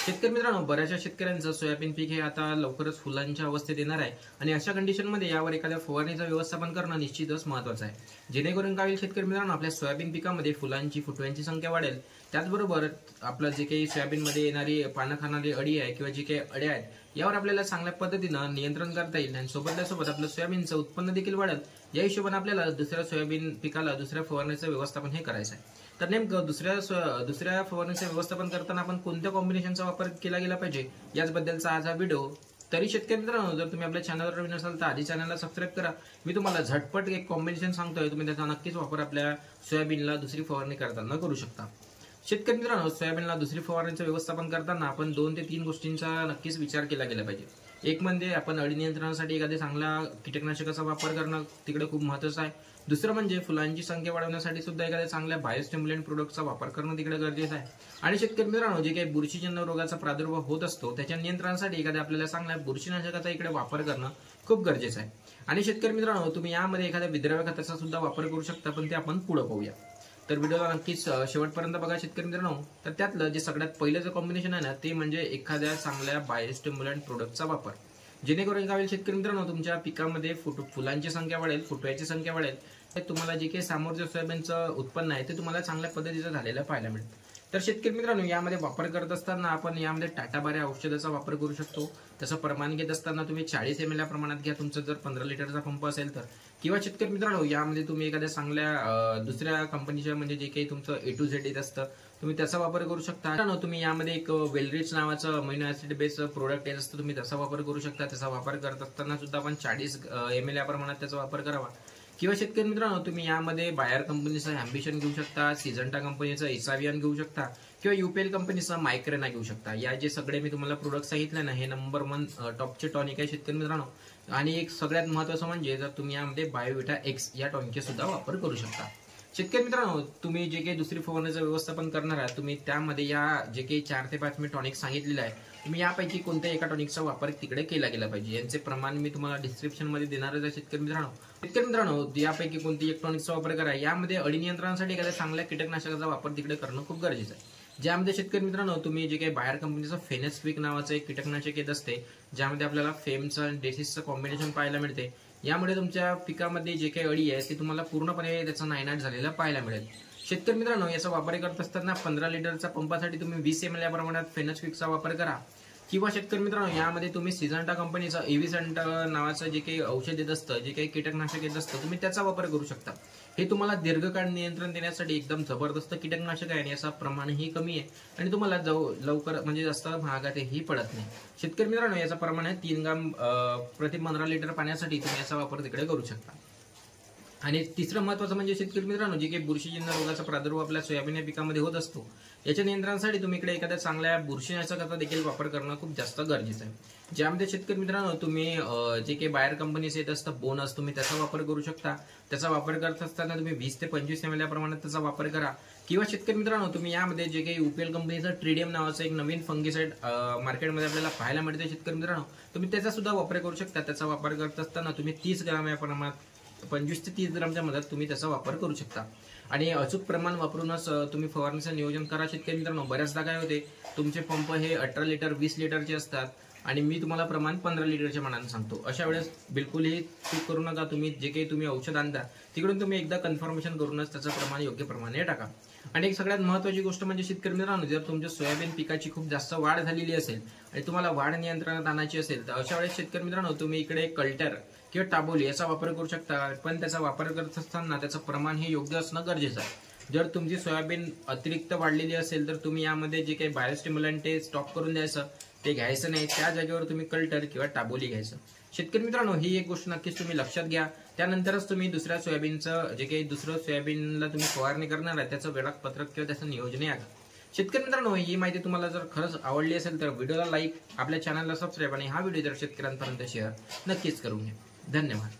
शेतकरी मित्रांनो, बऱ्याचशा शेतकऱ्यांचं सोयाबीन पीक हे आता लवकरच फुलांच्या अवस्थेत येणार आहे आणि अशा कंडिशनमध्ये यावर एखाद्या फवारणीचं व्यवस्थापन करणं निश्चितच महत्त्वाचं आहे, जेणेकरून काय होईल शेतकरी मित्रांनो, आपल्या सोयाबीन पिकामध्ये फुलांची फुटव्यांची संख्या वाढेल. त्याचबरोबर आपलं जे काही सोयाबीनमध्ये येणारी पानं खाणारी अळी आहे किंवा जी काही अळ्या आहेत यावर आपल्याला चांगल्या पद्धतीनं नियंत्रण करता येईल आणि सोबत आपलं सोयाबीनचं उत्पन्न देखील वाढेल. या हिशोबाने आपल्याला दुसऱ्या सोयाबीन पिकाला दुसऱ्या फवारणीचं व्यवस्थापन हे करायचं आहे. तर नेमकं दुसऱ्या फवारणीचं व्यवस्थापन करताना आपण कोणत्या कॉम्बिनेशनचा वापर केला गेला पाहिजे याचबद्दलचा आज हा व्हिडिओ. तरी शेतकरी मित्रांनो, जर तुम्ही आपल्या चॅनलवर नवीन असाल तर आधी चॅनलला सबस्क्राईब करा. मी तुम्हाला झटपट एक कॉम्बिनेशन सांगतोय, तुम्ही त्याचा नक्कीच वापर आपल्या सोयाबीनला दुसरी फवारणी करताना करू शकता. शेतकरी मित्रांनो, सोयाबीनला दुसरी फवारणीचं व्यवस्थापन करताना आपण 2 ते 3 गोष्टींचा नक्कीच विचार केला गेला पाहिजे. एक म्हणजे आपण अळी नियंत्रणासाठी एखाद्या चांगल्या कीटकनाशकाचा वापर करणं तिकडे खूप महत्त्वाचं आहे. दुसरं म्हणजे फुलांची संख्या वाढवण्यासाठी सुद्धा एखाद्या चांगल्या बायोस्टिम्युलंट प्रोडक्टचा वापर करणं तिकडे गरजेचं आहे. आणि शेतकरी मित्रांनो, जे काही बुरशीजन्य रोगाचा प्रादुर्भाव होत असतो त्याच्या नियंत्रणासाठी एखाद्या आपल्याला चांगल्या बुरशीनाशकाचा इकडे वापर करणं खूप गरजेचं आहे. आणि शेतकरी मित्रांनो, तुम्ही यामध्ये एखाद्या विद्राव्य खताचा सुद्धा वापर करू शकता, पण ते आपण पुढे पाहूया. तर व्हिडिओला नक्कीच शेवटपर्यंत बघा शेतकरी मित्रांनो. तर त्यातलं जे सगळ्यात पहिलं जे कॉम्बिनेशन आहे ना, ते म्हणजे एखाद्या चांगल्या बायोस्टिम्युलंट प्रोडक्टचा वापर, जेणेकरून काय होईल शेतकरी मित्रांनो, तुमच्या पिकामध्ये फुलांची संख्या वाढेल, फुटव्याची संख्या वाढेल. तुम्हाला जे काही समोरच्या सोयाबीनचं उत्पन्न आहे ते तुम्हाला चांगल्या पद्धतीचं झालेलं पाहायला मिळेल. तर शेतकरी मित्रांनो, यामध्ये वापर करत असताना आपण यामध्ये टाटा बारे औषधाचा वापर करू शकतो. त्याचं प्रमाण घेत असताना तुम्ही 40 ml या प्रमाणात घ्या, तुमचं जर 15 लिटरचा पंप असेल तर. किंवा शेतकरी मित्रांनो, यामध्ये तुम्ही एखाद्या चांगल्या दुसऱ्या कंपनीच्या म्हणजे जे काही तुमचं A to Z येत असतं तुम्ही त्याचा वापर करू शकता. तुम्ही यामध्ये एक वेलरिच नावाचं अमिनो ऍसिड बेस प्रोडक्ट येत असतं, तुम्ही त्याचा वापर करू शकता. त्याचा वापर करत असताना सुद्धा आपण 40 ml या प्रमाणात त्याचा वापर करावा. किंवा शेतकरी मित्रांनो, तुम्ही यामध्ये बायर कंपनीचं अँबिशन घेऊ शकता, सिजंटा कंपनीचं इसावियन घेऊ शकता किंवा UPL कंपनीचं मायक्रेना घेऊ शकता. या जे सगळे मी तुम्हाला प्रोडक्ट सांगितले ना, हे नंबर 1 टॉपचे टॉनिक आहे शेतकरी मित्रांनो. आणि एक सगळ्यात महत्त्वाचं म्हणजे जर तुम्ही यामध्ये बायोविटा X या टॉनिकचे सुद्धा वापर करू शकता. शेतकरी मित्रांनो, तुम्ही जे काही दुसरी फवारणीचं व्यवस्थापन करणार आहात, तुम्ही त्यामध्ये या जे काही 4 ते 5 मी टॉनिक सांगितलेलं आहे, तुम्ही यापैकी कोणत्याही एका टॉनिकचा वापर तिकडे केला गेला पाहिजे. यांचे प्रमाण मी तुम्हाला डिस्क्रिप्शन मध्ये देणारच आहे शेतकरी मित्रांनो. शेतकरी मित्रांनो, यापैकी कोणती एक टॉनिकचा वापर करा. यामध्ये अळी नियंत्रणासाठी एखाद्या चांगल्या कीटकनाशकाचा वापर तिकडे करणं खूप गरजेचं आहे. ज्यामध्ये शेतकरी मित्रांनो, तुम्ही जे काही बायर कंपनीचं फेनेस्विक नावाचं एक कीटकनाशक येत असते, ज्यामध्ये आपल्याला फेमचं आणि डेसिसचं कॉम्बिनेशन पाहायला मिळते. यामुळे तुमच्या पिकामध्ये जे काही अळी आहे ती तुम्हाला पूर्णपणे त्याचा नायनाट झालेला पाहायला मिळेल. शेतकरी मित्रांनो, याचा वापर करत असताना 15 लिटरच्या पंपासाठी तुम्ही 20 ml या प्रमाणात फेनेस्विकचा वापर करा. किंवा शेतकरी मित्रांनो, यामध्ये तुम्ही सिजंटा कंपनीचं एव्हिसंट नावाचं जे काही औषध येत असतं, जे काही कीटकनाशक येत असतं, तुम्ही त्याचा वापर करू शकता. हे तुम्हाला दीर्घकाळ नियंत्रण देण्यासाठी एकदम जबरदस्त कीटकनाशक आहे आणि याचं प्रमाणही कमी आहे आणि तुम्हाला लवकर म्हणजे जास्त महागातही पडत नाही. शेतकरी मित्रांनो, याचं प्रमाण आहे 3 ग्राम प्रति 15 लिटर पाण्यासाठी तुम्ही याचा वापर तिकडे करू शकता. आणि तिसरं महत्त्वाचं म्हणजे शेतकरी मित्रांनो, जे काही बुरशीजन्य रोगाचा प्रादुर्भाव आपल्या सोयाबीन या पिकामध्ये होत असतो, याच्या नियंत्रणासाठी तुम्ही इकडे एखाद्या चांगल्या बुरशीनाशकाचा देखील वापर करणं खूप जास्त गरजेचं आहे. ज्यामध्ये शेतकरी मित्रांनो, तुम्ही जे काही बायर कंपनीचे येत असतं बोनस, तुम्ही त्याचा वापर करू शकता. त्याचा वापर करत असताना तुम्ही 20 ते 25 ml या प्रमाणात त्याचा वापर करा. किंवा शेतकरी मित्रांनो, तुम्ही यामध्ये जे काही UPL कंपनीचं ट्रिडियम नावाचं एक नवीन फंगिसाइड मार्केटमध्ये आपल्याला पाहायला मिळते शेतकरी मित्रांनो, तुम्ही त्याचा सुद्धा वापर करू शकता. त्याचा वापर करत असताना तुम्ही 30 ग्राम या प्रमाणात 25 ते 30 ग्रामच्या मदत तुम्ही त्याचा वापर करू शकता. आणि अचूक प्रमाण वापरूनच तुम्ही फवारणीचं नियोजन करा शेतकरी मित्रांनो. बऱ्याचदा काय होते, तुमचे पंप हे 18 लिटर 20 लिटरचे असतात आणि मी तुम्हाला प्रमाण 15 लिटरच्या मानाने सांगतो. अशा वेळेस बिलकुलही चूक करू नका. तुम्ही जे काही तुम्ही औषध आणता तिकडून तुम्ही एकदा कन्फर्मेशन करूनच त्याचं प्रमाण योग्य प्रमाणे टाका. आणि एक सगळ्यात महत्त्वाची गोष्ट म्हणजे शेतकरी मित्रांनो, जर तुमच्या सोयाबीन पिकाची खूप जास्त वाढ झालेली असेल आणि तुम्हाला वाढ नियंत्रणात आणायची असेल तर अशा वेळेस शेतकरी मित्रांनो, तुम्ही इकडे कल्टर किंवा टाबोली याचा वापर करू शकता. पण त्याचा वापर करत असताना त्याचं प्रमाण हे योग्य असणं गरजेचं आहे. जर तुमची सोयाबीन अतिरिक्त वाढलेली असेल तर तुम्ही यामध्ये जे काही बायोस्टिम्युलंट ते स्टॉप करून द्यायचं, ते घ्यायचं नाही. त्या जागेवर तुम्ही कल्टर किंवा टाबोली घ्यायचं. शेतकरी मित्रांनो, ही एक गोष्ट नक्कीच तुम्ही लक्षात घ्या. त्यानंतरच तुम्ही दुसऱ्या सोयाबीनचं जे काही दुसरं सोयाबीनला तुम्ही फवारणी करणार आहे त्याचं वेळापत्रक किंवा त्याचं नियोजन आहे. शेतकरी मित्रांनो, ही माहिती तुम्हाला जर खरंच आवडली असेल तर व्हिडिओला लाईक, आपल्या चॅनलला सबस्क्राईब आणि हा व्हिडिओ जर शेतकऱ्यांपर्यंत शेअर नक्कीच करून घ्या. धन्यवाद.